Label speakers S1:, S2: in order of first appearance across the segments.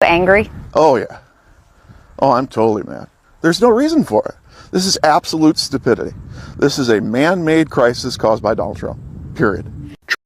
S1: Angry?
S2: Oh, yeah. Oh, I'm totally mad. There's no reason for it. This is absolute stupidity. This is a man-made crisis caused by Donald Trump, period.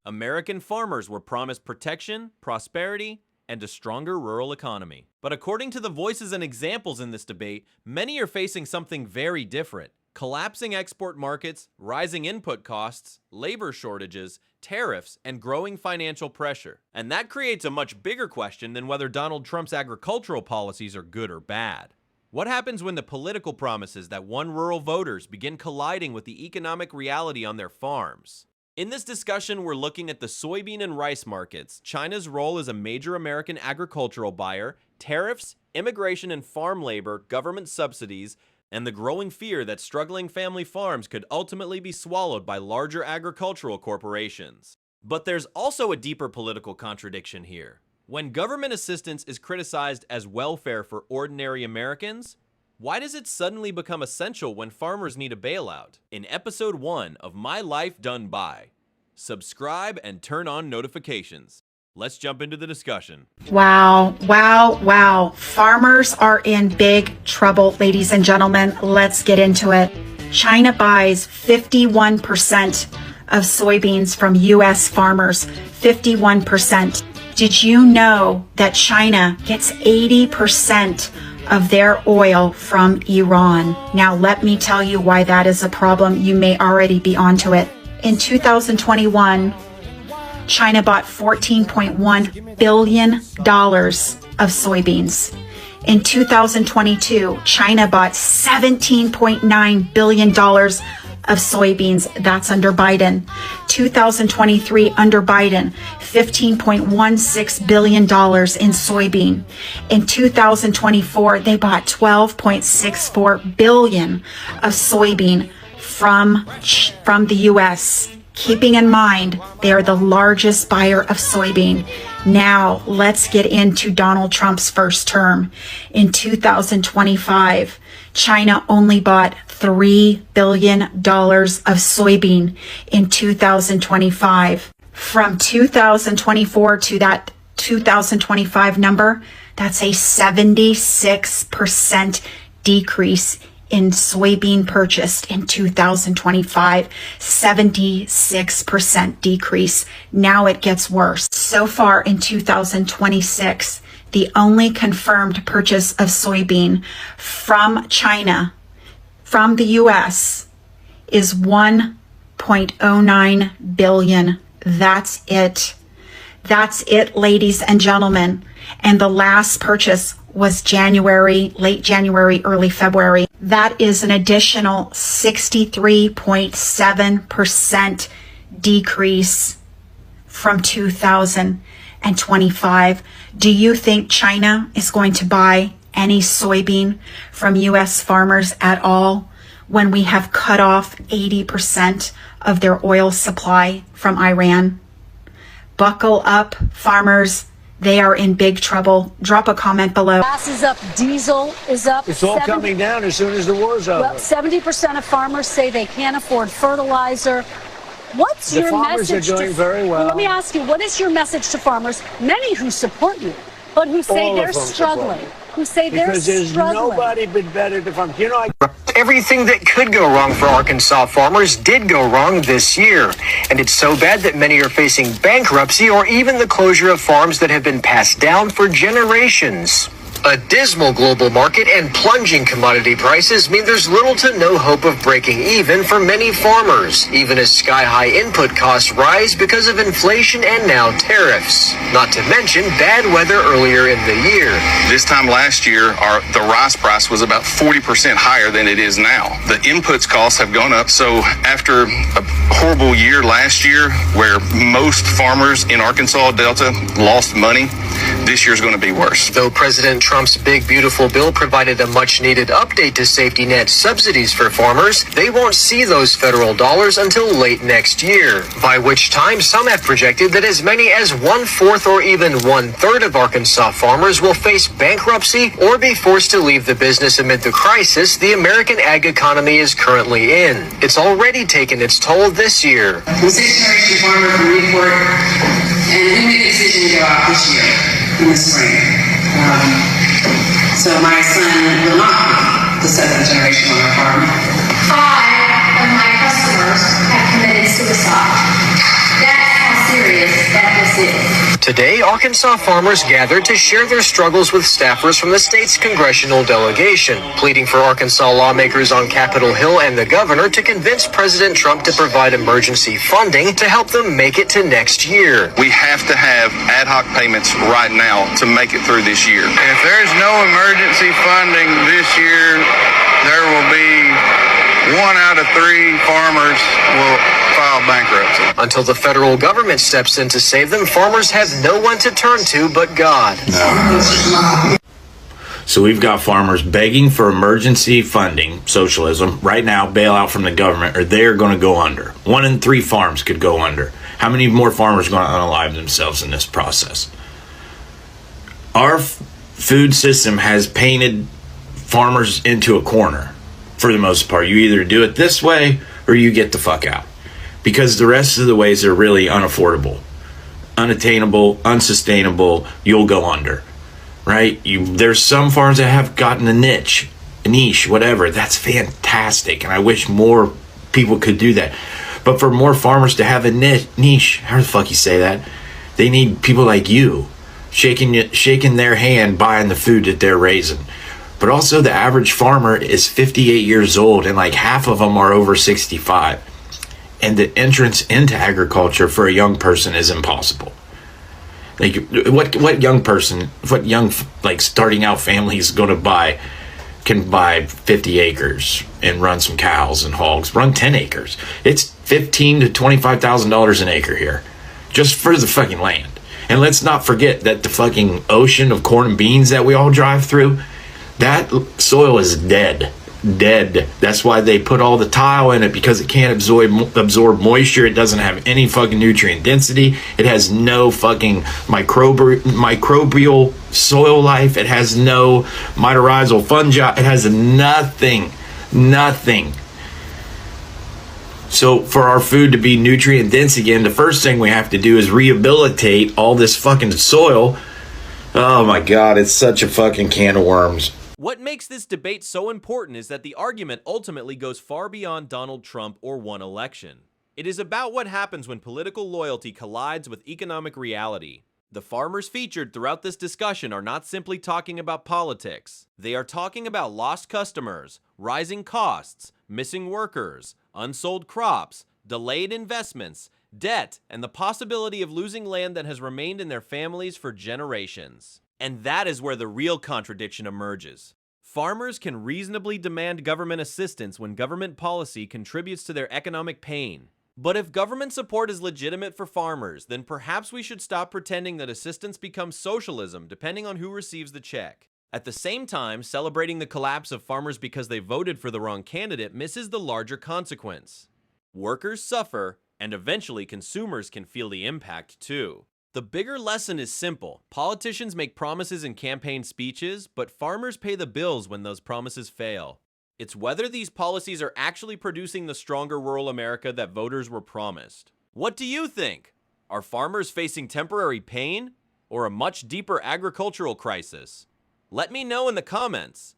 S3: American farmers were promised protection, prosperity, and a stronger rural economy. But according to the voices and examples in this debate, many are facing something very different. Collapsing export markets, rising input costs, labor shortages, tariffs, and growing financial pressure. And that creates a much bigger question than whether Donald Trump's agricultural policies are good or bad. What happens when the political promises that won rural voters begin colliding with the economic reality on their farms? In this discussion, we're looking at the soybean and rice markets, China's role as a major American agricultural buyer, tariffs, immigration and farm labor, government subsidies, and the growing fear that struggling family farms could ultimately be swallowed by larger agricultural corporations. But there's also a deeper political contradiction here. When government assistance is criticized as welfare for ordinary Americans, why does it suddenly become essential when farmers need a bailout? In episode 1 of My Life Done By, subscribe and turn on notifications. Let's jump into the discussion.
S4: Wow, wow, wow. Farmers are in big trouble, ladies and gentlemen. Let's get into it. China buys 51% of soybeans from U.S. farmers. 51%. Did you know that China gets 80% of their oil from Iran? Now, let me tell you why that is a problem. You may already be onto it. In 2021, China bought $14.1 billion of soybeans. In 2022, China bought $17.9 billion of soybeans. That's under Biden. 2023 under Biden, $15.16 billion in soybean. In 2024, they bought $12.64 billion of soybean from the U.S., keeping in mind they are the largest buyer of soybean. Now, let's get into Donald Trump's first term. In 2025, China only bought $3 billion of soybean in 2025. From 2024 to that 2025 number, that's a 76% decrease in soybean purchased in 2025, 76% decrease. Now it gets worse. So far in 2026, the only confirmed purchase of soybean from China, from the U.S., is 1.09 billion. That's it. That's it, ladies and gentlemen. And the last purchase was January, late January, early February. That is an additional 63.7% decrease from 2025. Do you think China is going to buy any soybean from U.S. farmers at all when we have cut off 80% of their oil supply from Iran? Buckle up, farmers. They are in big trouble. Drop a comment below.
S5: Gas is up, diesel is up.
S6: It's all coming down as soon as the war's over.
S5: Well, 70% of farmers say they can't afford fertilizer. What's your message?
S6: The farmers are doing very well.
S5: Let me ask you, what is your message to farmers, many who support you, but who say they're struggling? Who say they're struggling?
S6: Because there's nobody been better to farm. You know,
S7: Everything that could go wrong for Arkansas farmers did go wrong this year. And it's so bad that many are facing bankruptcy or even the closure of farms that have been passed down for generations. A dismal global market and plunging commodity prices mean there's little to no hope of breaking even for many farmers, even as sky-high input costs rise because of inflation and now tariffs. Not to mention bad weather earlier in the year.
S8: This time last year, the rice price was about 40% higher than it is now. The inputs costs have gone up, so after a horrible year last year where most farmers in Arkansas Delta lost money, this year's going to be worse.
S7: Though President Trump's big, beautiful bill provided a much-needed update to safety net subsidies for farmers, they won't see those federal dollars until late next year, by which time some have projected that as many as 1/4 or even 1/3 of Arkansas farmers will face bankruptcy or be forced to leave the business amid the crisis the American ag economy is currently in. It's already taken its toll this year.
S9: The 6 farmer from Newport, and we made a decision to go out this year in the spring.
S1: So my son will not be the seventh generation on our farm.
S9: 5 of my customers have committed suicide. That's how serious that this is.
S7: Today, Arkansas farmers gathered to share their struggles with staffers from the state's congressional delegation, pleading for Arkansas lawmakers on Capitol Hill and the governor to convince President Trump to provide emergency funding to help them make it to next year.
S8: We have to have ad hoc payments right now to make it through this year.
S10: If there's no emergency funding this year, there will be 1 out of 3 farmers will file bankruptcy.
S7: Until the federal government steps in to save them, farmers have no one to turn to but God.
S10: No.
S11: So we've got farmers begging for emergency funding, socialism, right now, bailout from the government, or they're going to go under. 1 in 3 farms could go under. How many more farmers are going to unalive themselves in this process? Our food system has painted farmers into a corner. For the most part, you either do it this way or you get the fuck out, because the rest of the ways are really unaffordable, unattainable, unsustainable. You'll go under, right? There's some farms that have gotten a niche, whatever. That's fantastic, and I wish more people could do that. But for more farmers to have a niche, how the fuck you say that? They need people like you shaking their hand, buying the food that they're raising. But also the average farmer is 58 years old, and like half of them are over 65. And the entrance into agriculture for a young person is impossible. Like what young like starting out family is going to can buy 50 acres and run some cows and hogs, run 10 acres. It's $15,000 to $25,000 an acre here just for the fucking land. And let's not forget that the fucking ocean of corn and beans that we all drive through, that soil is dead. That's why they put all the tile in it, because it can't absorb moisture. It doesn't have any fucking nutrient density. It has no fucking microbial soil life. It has no mycorrhizal fungi. It has nothing. So for our food to be nutrient dense again, the first thing we have to do is rehabilitate all this fucking soil. Oh my God, it's such a fucking can of worms.
S3: What makes this debate so important is that the argument ultimately goes far beyond Donald Trump or one election. It is about what happens when political loyalty collides with economic reality. The farmers featured throughout this discussion are not simply talking about politics. They are talking about lost customers, rising costs, missing workers, unsold crops, delayed investments, debt, and the possibility of losing land that has remained in their families for generations. And that is where the real contradiction emerges. Farmers can reasonably demand government assistance when government policy contributes to their economic pain. But if government support is legitimate for farmers, then perhaps we should stop pretending that assistance becomes socialism depending on who receives the check. At the same time, celebrating the collapse of farmers because they voted for the wrong candidate misses the larger consequence. Workers suffer, and eventually consumers can feel the impact too. The bigger lesson is simple. Politicians make promises in campaign speeches, but farmers pay the bills when those promises fail. It's whether these policies are actually producing the stronger rural America that voters were promised. What do you think? Are farmers facing temporary pain or a much deeper agricultural crisis? Let me know in the comments.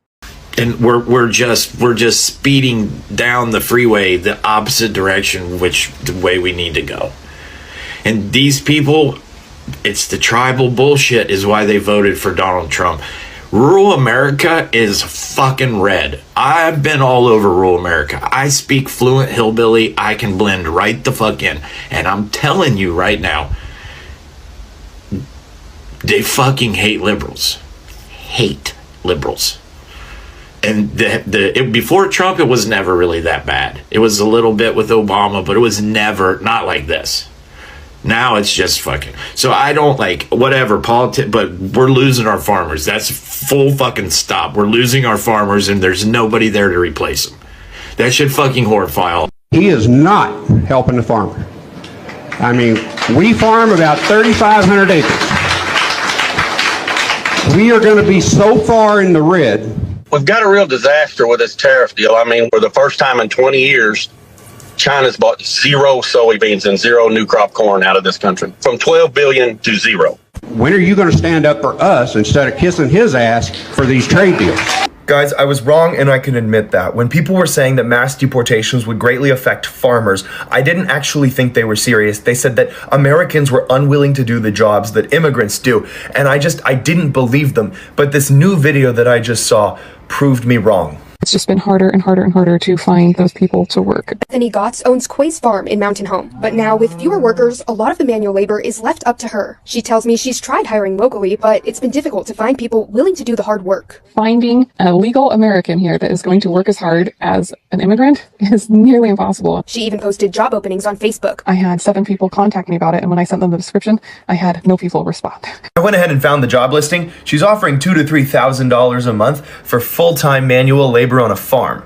S11: And we're just speeding down the freeway the opposite direction, the way we need to go. And these people, it's the tribal bullshit is why they voted for Donald Trump. Rural America is fucking red. I've been all over rural America. I speak fluent hillbilly. I can blend right the fuck in. And I'm telling you right now, they fucking hate liberals. Hate liberals. And before Trump, it was never really that bad. It was a little bit with Obama, but it was never, not like this. Now it's just fucking. So I don't like whatever politics, but we're losing our farmers. That's full fucking stop. We're losing our farmers, and there's nobody there to replace them. That should fucking horrify all.
S12: He is not helping the farmer. I mean, we farm about 3,500 acres. We are going to be so far in the red.
S13: We've got a real disaster with this tariff deal. I mean, for the first time in 20 years, China's bought 0 soybeans and 0 new crop corn out of this country, from 12 billion to 0.
S12: When are you going to stand up for us instead of kissing his ass for these trade deals?
S14: Guys, I was wrong, and I can admit that. When people were saying that mass deportations would greatly affect farmers, I didn't actually think they were serious. They said that Americans were unwilling to do the jobs that immigrants do, and I didn't believe them. But this new video that I just saw proved me wrong.
S15: It's just been harder and harder and harder to find those people to work.
S16: Bethany Gotts owns Quay's Farm in Mountain Home, but now with fewer workers, a lot of the manual labor is left up to her. She tells me she's tried hiring locally, but it's been difficult to find people willing to do the hard work.
S15: Finding a legal American here that is going to work as hard as an immigrant is nearly impossible.
S16: She even posted job openings on Facebook.
S15: I had 7 people contact me about it, and when I sent them the description, I had no people respond.
S14: I went ahead and found the job listing. She's offering $2,000 to $3,000 a month for full-time manual labor on a farm.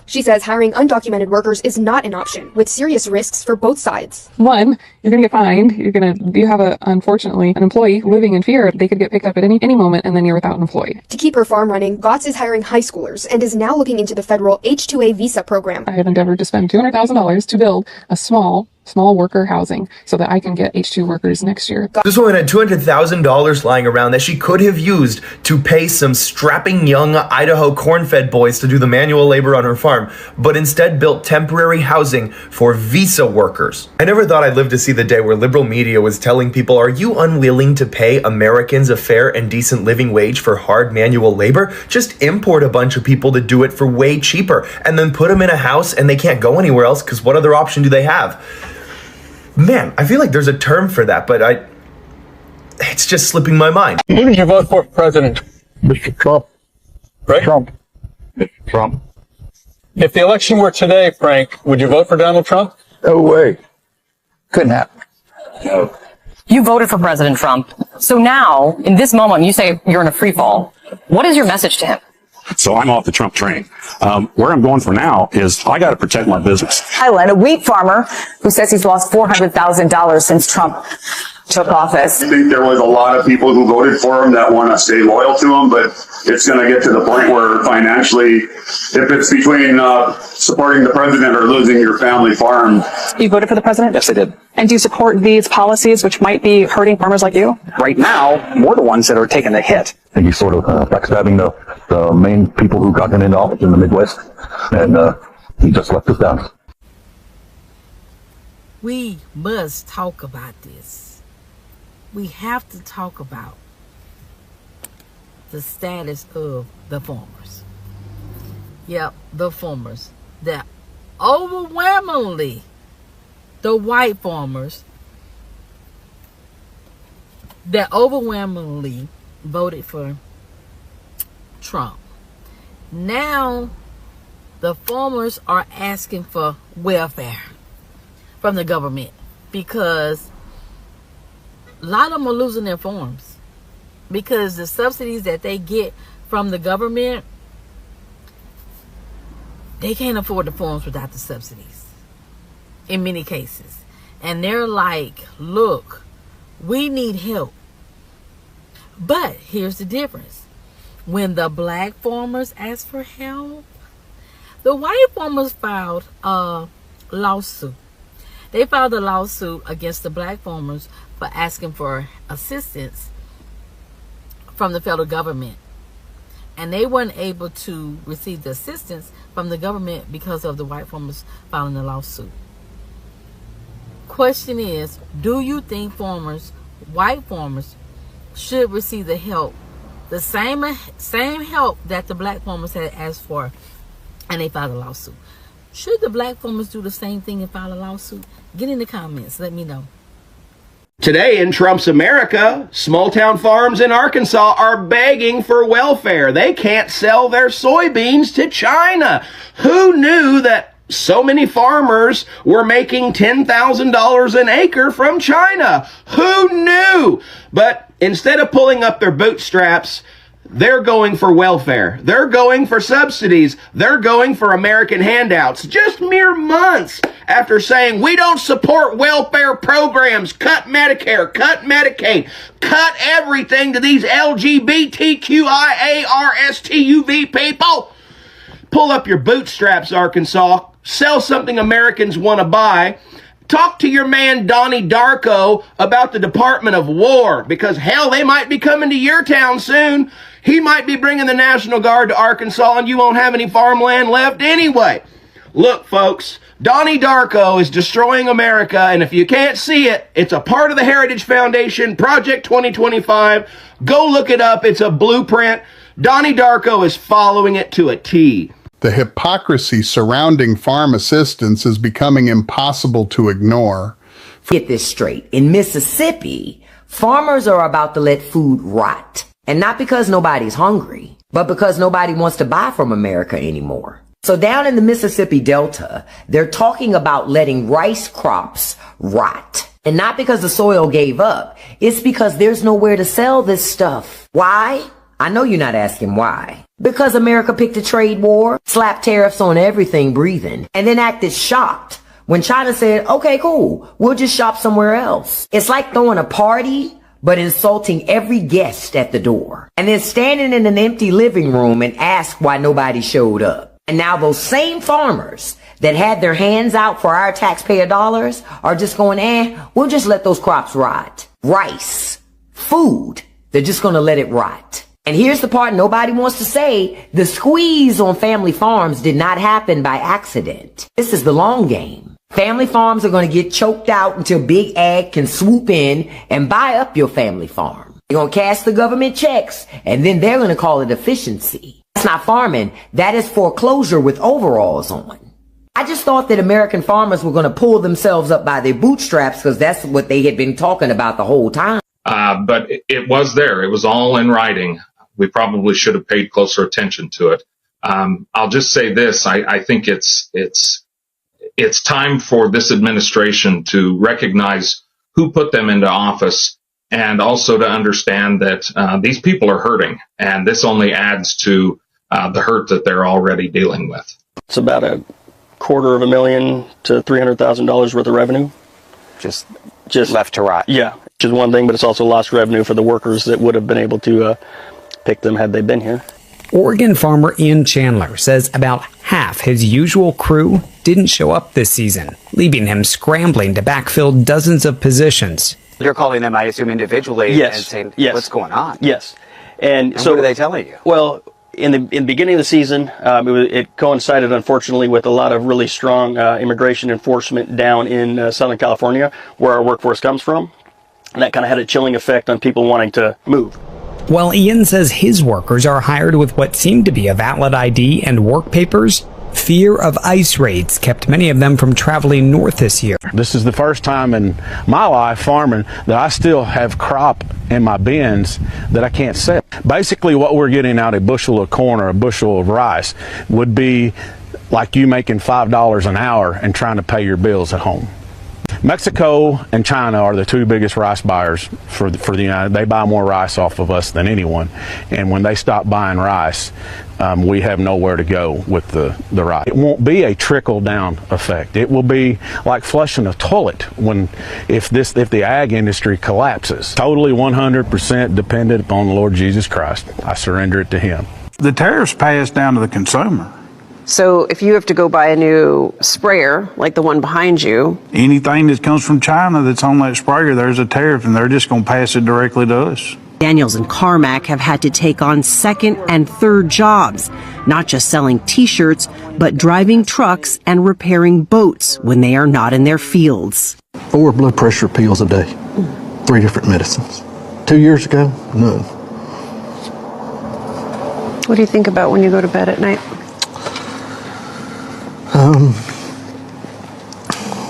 S16: She says hiring undocumented workers is not an option, with serious risks for both sides.
S15: One, you're going to get fined. You have unfortunately, an employee living in fear. They could get picked up at any moment, and then you're without an employee.
S16: To keep her farm running, Gotts is hiring high schoolers and is now looking into the federal H-2A visa program.
S15: I have endeavored to spend $200,000 to build a small worker housing so that I can get H-2 workers next year.
S14: This woman had $200,000 lying around that she could have used to pay some strapping young Idaho corn-fed boys to do the manual labor on her farm, but instead built temporary housing for visa workers. I never thought I'd live to see the day where liberal media was telling people, are you unwilling to pay Americans a fair and decent living wage for hard manual labor? Just import a bunch of people to do it for way cheaper and then put them in a house and they can't go anywhere else because what other option do they have? Man, I feel like there's a term for that, but it's just slipping my mind.
S17: Who did you vote for president?
S18: Mr. Trump.
S17: Right?
S18: Trump. Mr. Trump.
S17: If the election were today, Frank, would you vote for Donald Trump?
S18: No way. Couldn't happen. No.
S19: You voted for President Trump. So now, in this moment, you say you're in a free fall. What is your message to him?
S20: So I'm off the Trump train. Where I'm going for now is I got to protect my business.
S21: Highland, a wheat farmer who says he's lost $400,000 since Trump took office.
S20: I think there was a lot of people who voted for him that want to stay loyal to him, but it's going to get to the point where financially, if it's between supporting the president or losing your family farm.
S21: You voted for the president?
S20: Yes, I did.
S21: And do you support these policies which might be hurting farmers like you?
S20: Right now, we're the ones that are taking the hit.
S18: I think he's sort of backstabbing the main people who got him into office in the Midwest, and he just left us down.
S22: We must talk about this. We have to talk about the status of the farmers. Yep, the farmers. That overwhelmingly, the white farmers that overwhelmingly voted for Trump. Now, the farmers are asking for welfare from the government because a lot of them are losing their farms because the subsidies that they get from the government, they can't afford the farms without the subsidies in many cases. And they're like, look, we need help. But here's the difference. When the black farmers asked for help, the white farmers filed a lawsuit. They filed a lawsuit against the black farmers for asking for assistance from the federal government. And they weren't able to receive the assistance from the government because of the white farmers filing the lawsuit. Question is, do you think farmers, white farmers, should receive the help, the same help that the black farmers had asked for, and they filed a lawsuit? Should the black farmers do the same thing and file a lawsuit? Get in the comments. Let me know.
S23: Today in Trump's America, small-town farms in Arkansas are begging for welfare. They can't sell their soybeans to China. Who knew that so many farmers were making $10,000 an acre from China? Who knew? But instead of pulling up their bootstraps, they're going for welfare. They're going for subsidies. They're going for American handouts. Just mere months after saying, we don't support welfare programs, cut Medicare, cut Medicaid, cut everything to these LGBTQIARSTUV people. Pull up your bootstraps, Arkansas. Sell something Americans want to buy. talk to your man Donnie Darko about the Department of War, because hell, they might be coming to your town soon. He might be bringing the National Guard to Arkansas and you won't have any farmland left anyway. Look, folks, Donnie Darko is destroying America, and if you can't see it, it's a part of the Heritage Foundation, Project 2025. Go look it up. It's a blueprint. Donnie Darko is following it to a T.
S2: The hypocrisy surrounding farm assistance is becoming impossible to ignore.
S4: Get this straight. In Mississippi, farmers are about to let food rot. And not because nobody's hungry, but because nobody wants to buy from America anymore. So down in the Mississippi Delta, they're talking about letting rice crops rot. And not because the soil gave up. It's because there's nowhere to sell this stuff. Why? I know you're not asking why. Because America picked a trade war, slapped tariffs on everything breathing, and then acted shocked when China said, okay, cool, we'll just shop somewhere else. It's like throwing a party, but insulting every guest at the door. And then standing in an empty living room and ask why nobody showed up. And now those same farmers that had their hands out for our taxpayer dollars are just going, we'll just let those crops rot. Rice, food, they're just going to let it rot. And here's the part nobody wants to say. The squeeze on family farms did not happen by accident. This is the long game. Family farms are going to get choked out until Big Ag can swoop in and buy up your family farm. They're going to cash the government checks, and then they're going to call it efficiency. That's not farming. That is foreclosure with overalls on. I just thought that American farmers were going to pull themselves up by their bootstraps because that's what they had been talking about the whole time.
S5: But it was there. It was all in writing. We probably should have paid closer attention to it. I'll just say this. I think it's time for this administration to recognize who put them into office and also to understand that these people are hurting. And this only adds to the hurt that they're already dealing with.
S17: It's about $250,000 to $300,000 worth of revenue. Just
S24: left to rot.
S17: Yeah, which is one thing, but it's also lost revenue for the workers that would have been able to pick them had they been here.
S25: Oregon farmer Ian Chandler says about half his usual crew didn't show up this season, leaving him scrambling to backfill dozens of positions.
S24: You're calling them, I assume, individually and saying, what's going on?
S17: Yes. And so
S24: what are they telling you?
S17: Well, in the beginning of the season, it coincided, unfortunately, with a lot of really strong immigration enforcement down in Southern California, where our workforce comes from. And that kind of had a chilling effect on people wanting to move.
S25: While Ian says his workers are hired with what seemed to be a valid ID and work papers, fear of ICE raids kept many of them from traveling north this year.
S26: This is the first time in my life farming that I still have crop in my bins that I can't sell. Basically what we're getting out, a bushel of corn or a bushel of rice, would be like you making $5 an hour and trying to pay your bills at home. Mexico and China are the two biggest rice buyers for the United. They buy more rice off of us than anyone, and when they stop buying rice, we have nowhere to go with the rice. It won't be a trickle down effect. It will be like flushing a toilet if the ag industry collapses. Totally 100% dependent upon the Lord Jesus Christ. I surrender it to Him.
S27: The tariffs pass down to the consumer.
S28: So if you have to go buy a new sprayer, like the one behind you.
S27: Anything that comes from China that's on that sprayer, there's a tariff, and they're just going to pass it directly to us.
S29: Daniels and Carmack have had to take on second and third jobs, not just selling T-shirts, but driving trucks and repairing boats when they are not in their fields.
S30: 4 blood pressure pills a day, 3 different medicines. 2 years ago, none.
S28: What do you think about when you go to bed at night?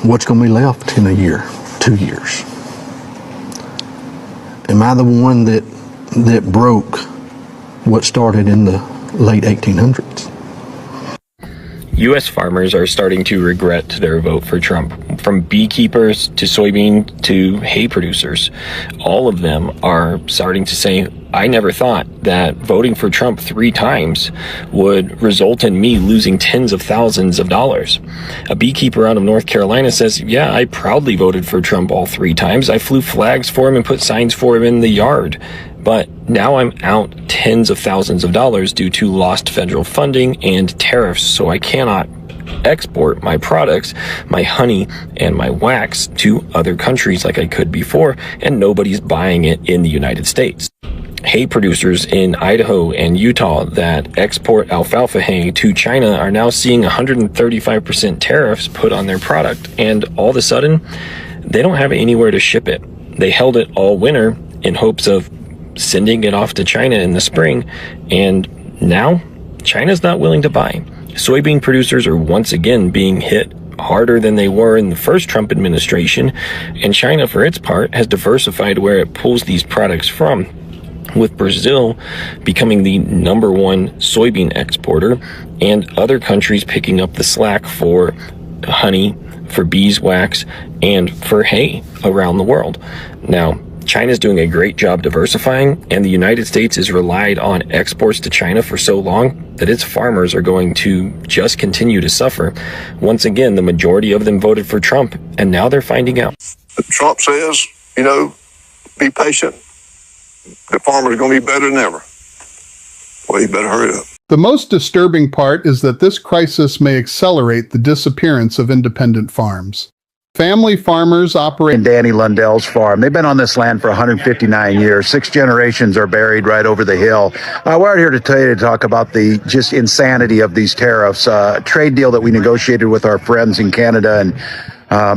S30: What's going to be left in a year, 2 years? Am I the one that broke what started in the late 1800s?
S31: U.S. farmers are starting to regret their vote for Trump. From beekeepers to soybean to hay producers, all of them are starting to say, I never thought that voting for Trump 3 times would result in me losing tens of thousands of dollars. A beekeeper out of North Carolina says, yeah, I proudly voted for Trump all 3 times. I flew flags for him and put signs for him in the yard. But now I'm out tens of thousands of dollars due to lost federal funding and tariffs, so I cannot export my products, my honey and my wax, to other countries like I could before, and nobody's buying it in the United States. Hay producers in Idaho and Utah that export alfalfa hay to China are now seeing 135% tariffs put on their product, and all of a sudden, they don't have anywhere to ship it. They held it all winter in hopes of sending it off to China in the spring, and now China's not willing to buy. Soybean producers are once again being hit harder than they were in the first Trump administration, and China, for its part, has diversified where it pulls these products from, with Brazil becoming the #1 soybean exporter and other countries picking up the slack for honey, for beeswax, and for hay around the world. Now, China's doing a great job diversifying, and the United States has relied on exports to China for so long that its farmers are going to just continue to suffer. Once again, the majority of them voted for Trump, and now they're finding out.
S1: Trump says, be patient. The farmers are going to be better than ever. Well, you better hurry up.
S2: The most disturbing part is that this crisis may accelerate the disappearance of independent farms. Family farmers operate
S3: in Danny Lundell's farm. They've been on this land for 159 years. 6 generations are buried right over the hill. We're out here today to talk about the just insanity of these tariffs. A trade deal that we negotiated with our friends in Canada and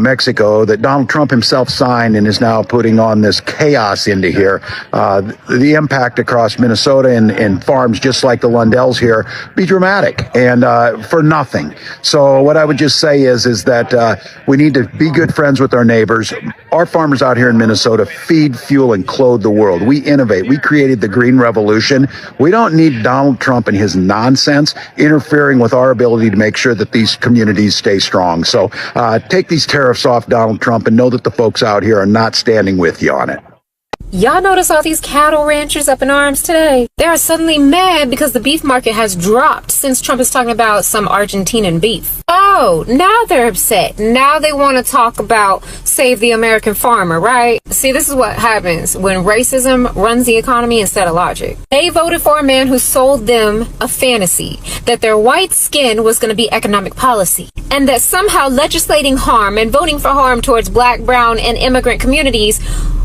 S3: Mexico that Donald Trump himself signed and is now putting on this chaos into here. The impact across Minnesota and farms just like the Lundells here be dramatic and for nothing. So what I would just say is that we need to be good friends with our neighbors. Our farmers out here in Minnesota feed, fuel, and clothe the world. We innovate. We created the Green Revolution. We don't need Donald Trump and his nonsense interfering with our ability to make sure that these communities stay strong. So take these tariffs off Donald Trump and know that the folks out here are not standing with you on it.
S6: Y'all notice all these cattle ranchers up in arms today? They are suddenly mad because the beef market has dropped since Trump is talking about some Argentinian beef. Oh, now they're upset. Now they want to talk about save the American farmer, right? See, this is what happens when racism runs the economy instead of logic. They voted for a man who sold them a fantasy that their white skin was going to be economic policy, and that somehow legislating harm and voting for harm towards black, brown, and immigrant communities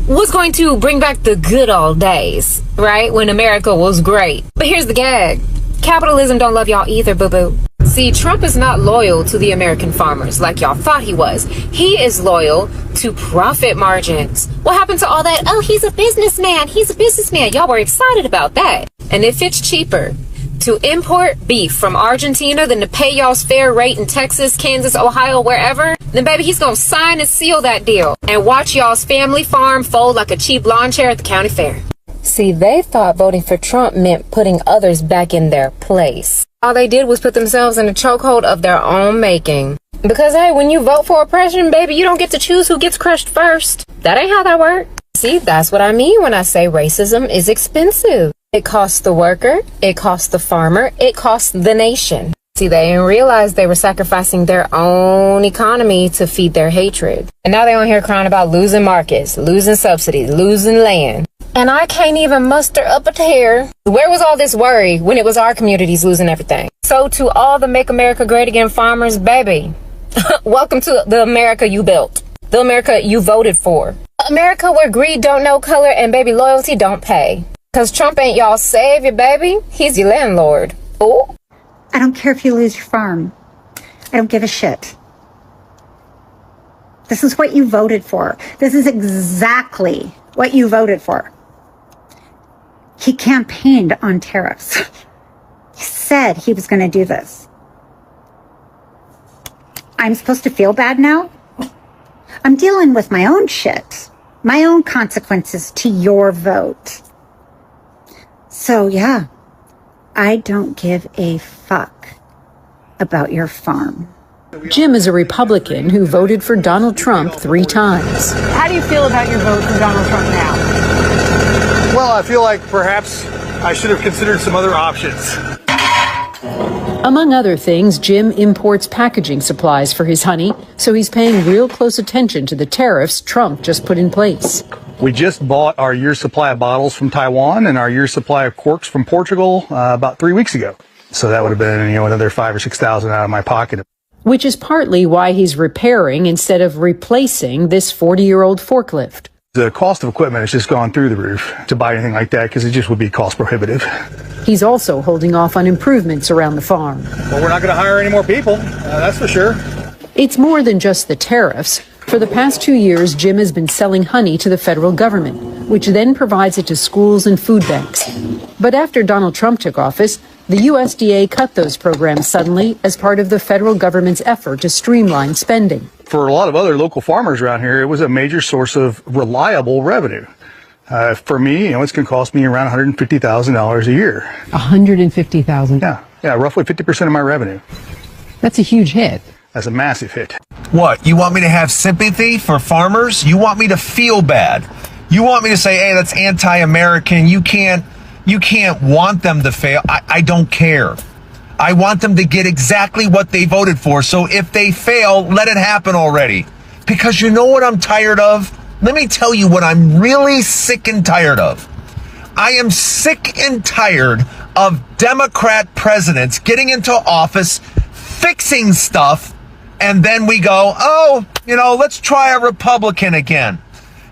S6: was going to bring back the good old days, right? When America was great. But here's the gag. Capitalism don't love y'all either, boo-boo. See, Trump is not loyal to the American farmers like y'all thought he was. He is loyal to profit margins. What happened to all that? Oh, he's a businessman. He's a businessman. Y'all were excited about that. And if it's cheaper to import beef from Argentina than to pay y'all's fair rate in Texas, Kansas, Ohio, wherever, then baby, he's gonna sign and seal that deal and watch y'all's family farm fold like a cheap lawn chair at the county fair. See, they thought voting for Trump meant putting others back in their place. All they did was put themselves in a chokehold of their own making. Because hey, when you vote for oppression, baby, you don't get to choose who gets crushed first. That ain't how that works. See, that's what I mean when I say racism is expensive. It costs the worker, it costs the farmer, it costs the nation. See, they didn't realize they were sacrificing their own economy to feed their hatred. And now they're on here crying about losing markets, losing subsidies, losing land. And I can't even muster up a tear. Where was all this worry when it was our communities losing everything? So to all the Make America Great Again farmers, baby, welcome to the America you built, the America you voted for. America where greed don't know color and baby loyalty don't pay. Cause Trump ain't y'all savior, baby. He's your landlord. Ooh.
S7: I don't care if you lose your farm. I don't give a shit. This is what you voted for. This is exactly what you voted for. He campaigned on tariffs. He said he was going to do this. I'm supposed to feel bad now? I'm dealing with my own shit, my own consequences to your vote. So yeah, I don't give a fuck about your farm.
S8: Jim is a Republican who voted for Donald Trump 3 times.
S21: How do you feel about your vote for Donald Trump now?
S9: Well, I feel like perhaps I should have considered some other options.
S8: Among other things, Jim imports packaging supplies for his honey, so he's paying real close attention to the tariffs Trump just put in place.
S9: We just bought our year's supply of bottles from Taiwan and our year's supply of corks from Portugal about 3 weeks ago. So that would have been, another $5,000 or $6,000 out of my pocket.
S8: which is partly why he's repairing instead of replacing this 40-year-old forklift.
S27: The cost of equipment has just gone through the roof to buy anything like that because it just would be cost prohibitive.
S8: He's also holding off on improvements around the farm.
S9: Well, we're not going to hire any more people, that's for sure.
S8: It's more than just the tariffs. For the past 2 years, Jim has been selling honey to the federal government, which then provides it to schools and food banks. But after Donald Trump took office, the USDA cut those programs suddenly as part of the federal government's effort to streamline spending.
S27: For a lot of other local farmers around here, it was a major source of reliable revenue. For me, it's going to cost me around $150,000 a year.
S8: $150,000?
S27: Yeah, roughly 50% of my revenue.
S8: That's a huge hit.
S27: That's a massive hit.
S10: What? You want me to have sympathy for farmers? You want me to feel bad? You want me to say, hey, that's anti-American. You can't want them to fail. I don't care. I want them to get exactly what they voted for. So if they fail, let it happen already. Because you know what I'm tired of? Let me tell you what I'm really sick and tired of. I am sick and tired of Democrat presidents getting into office, fixing stuff, and then we go, let's try a Republican again.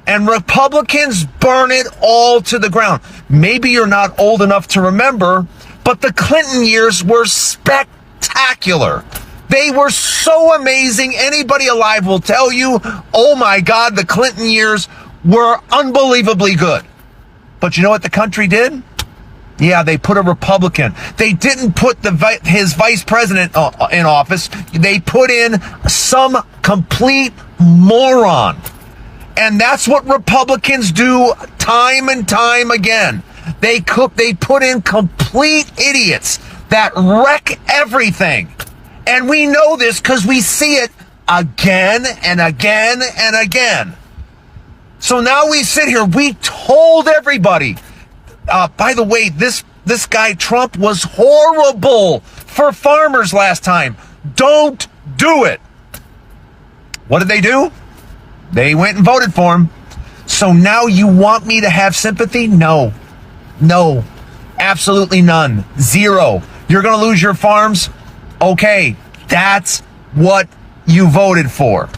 S10: And Republicans burn it all to the ground. Maybe you're not old enough to remember, but the Clinton years were spectacular. They were so amazing. Anybody alive will tell you, oh my God, the Clinton years were unbelievably good. But you know what the country did? Yeah, they put a Republican. They didn't put his vice president in office. They put in some complete moron. And that's what Republicans do time and time again. They put in complete idiots that wreck everything. And we know this because we see it again and again and again. So now we sit here. We told everybody. By the way, this guy Trump was horrible for farmers last time. Don't do it. What did they do? They went and voted for him. So now you want me to have sympathy? No, absolutely none. Zero. You're going to lose your farms? Okay, that's what you voted for.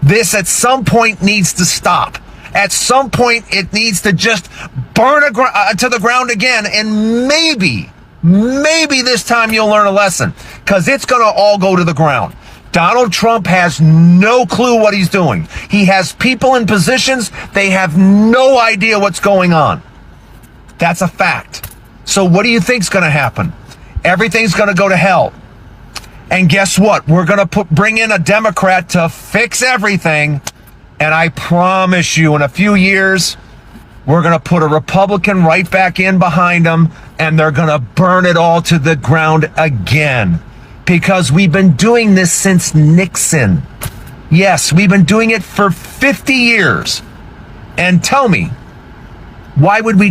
S10: This at some point needs to stop. At some point, it needs to just burn to the ground again. And maybe this time you'll learn a lesson, because it's going to all go to the ground. Donald Trump has no clue what he's doing. He has people in positions. They have no idea what's going on. That's a fact. So what do you think's going to happen? Everything's going to go to hell. And guess what? We're going to bring in a Democrat to fix everything. And I promise you, in a few years, we're going to put a Republican right back in behind them, and they're going to burn it all to the ground again. Because we've been doing this since Nixon. Yes, we've been doing it for 50 years. And tell me, why would we